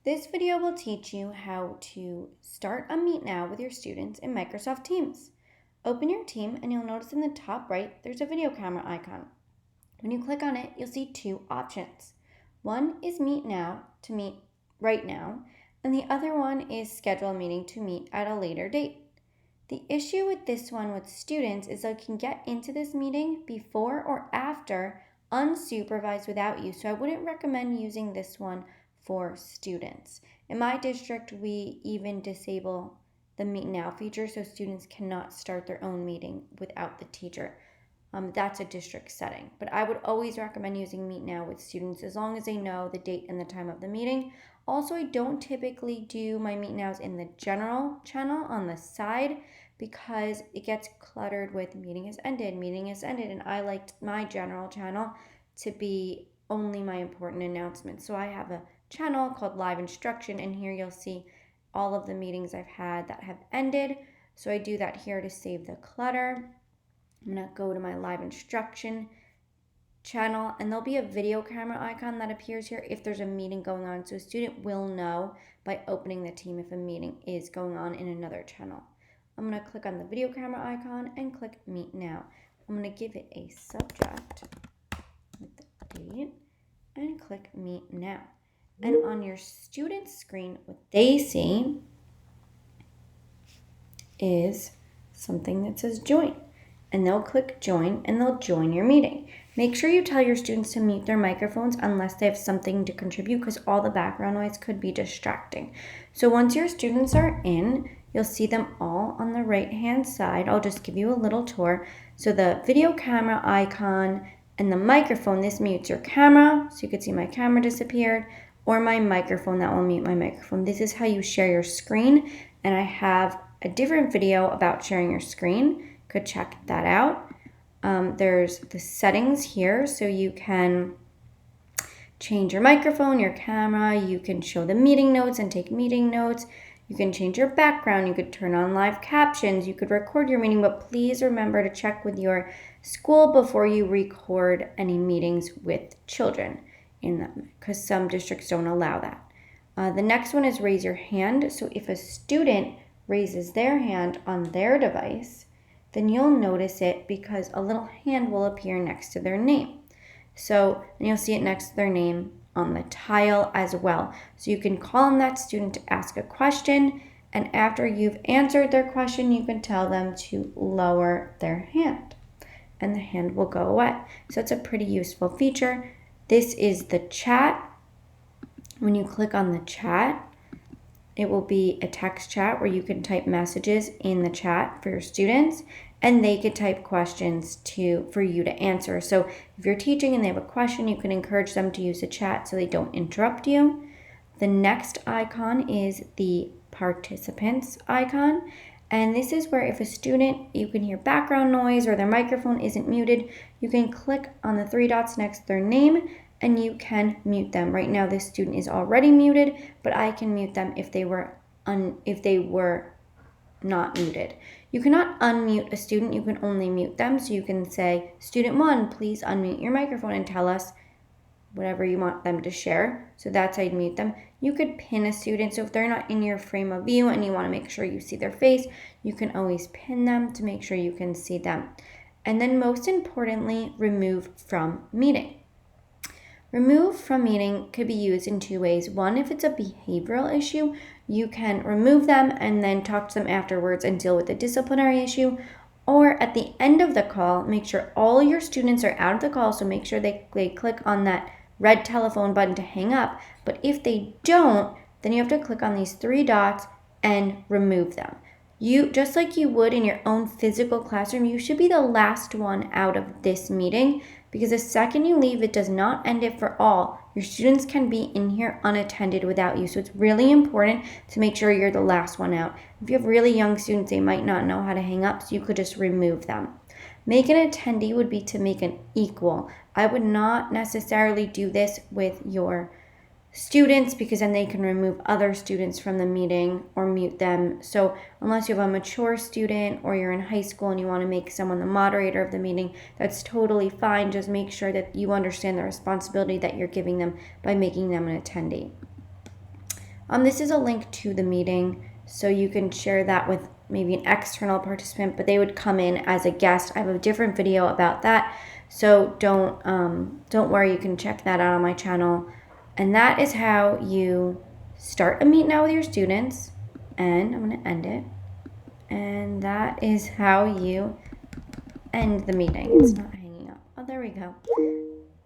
This video will teach you how to start a Meet Now with your students in Microsoft Teams. Open your team and you'll notice in the top right there's a video camera icon. When you click on it, you'll see two options. One is Meet Now to meet right now, and the other one is Schedule a meeting to meet at a later date. The issue with this one with students is they can get into this meeting before or after unsupervised without you, so I wouldn't recommend using this one for students. In my district, we even disable the Meet Now feature so students cannot start their own meeting without the teacher. That's a district setting, but I would always recommend using Meet Now with students as long as they know the date and the time of the meeting. Also, I don't typically do my Meet Nows in the general channel on the side because it gets cluttered with meeting has ended, and I liked my general channel to be only my important announcements. So I have a channel called Live Instruction, and here you'll see all of the meetings I've had that have ended. So I do that here to save the clutter. I'm going to go to my live instruction channel, and there'll be a video camera icon that appears here if there's a meeting going on. So a student will know by opening the team if a meeting is going on in another channel. I'm going to click on the video camera icon and click Meet Now. I'm going to give it a subject with the date and click Meet Now. And on your student's screen, what they see is something that says Join. And they'll click join and they'll join your meeting. Make sure you tell your students to mute their microphones unless they have something to contribute because all the background noise could be distracting. So once your students are in, you'll see them all on the right hand side. I'll just give you a little tour. So the video camera icon and the microphone, this mutes your camera. So you can see my camera disappeared, or my microphone, that will mute my microphone. This is how you share your screen. And I have a different video about sharing your screen. Could check that out. There's the settings here, so you can change your microphone, your camera, you can show the meeting notes and take meeting notes, you can change your background, you could turn on live captions, you could record your meeting, but please remember to check with your school before you record any meetings with children in them, because some districts don't allow that. The next one is raise your hand. So if a student raises their hand on their device, then you'll notice it because a little hand will appear next to their name. So then you'll see it next to their name on the tile as well. So you can call on that student to ask a question, and after you've answered their question, you can tell them to lower their hand, and the hand will go away. So it's a pretty useful feature. This is the chat. When you click on the chat, it will be a text chat where you can type messages in the chat for your students, and they could type questions for you to answer. So if you're teaching and they have a question, you can encourage them to use the chat so they don't interrupt you. The next icon is the participants icon. And this is where if a student, you can hear background noise or their microphone isn't muted, you can click on the three dots next to their name and you can mute them. Right now this student is already muted, but I can mute them if they were not muted. You cannot unmute a student, you can only mute them. So you can say, student 1, please unmute your microphone and tell us whatever you want them to share. So that's how you'd mute them. You could pin a student. So if they're not in your frame of view and you want to make sure you see their face, you can always pin them to make sure you can see them. And then most importantly, remove from meeting. Remove from meeting could be used in two ways. One, if it's a behavioral issue, you can remove them and then talk to them afterwards and deal with the disciplinary issue. Or at the end of the call, make sure all your students are out of the call, so make sure they click on that red telephone button to hang up. But if they don't, then you have to click on these three dots and remove them. Just like you would in your own physical classroom, you should be the last one out of this meeting, because the second you leave, it does not end it for all. Your students can be in here unattended without you. So it's really important to make sure you're the last one out. If you have really young students, they might not know how to hang up, so you could just remove them. Make an attendee would be to make an equal. I would not necessarily do this with your students because then they can remove other students from the meeting or mute them. So unless you have a mature student or you're in high school and you want to make someone the moderator of the meeting, that's totally fine. Just make sure that you understand the responsibility that you're giving them by making them an attendee. This is a link to the meeting, so you can share that with maybe an external participant, but they would come in as a guest. I have a different video about that, so don't worry, you can check that out on my channel. And that is how you start a Meet Now with your students, and I'm going to end it. And that is how you end the meeting. It's not hanging up. Oh, there we go.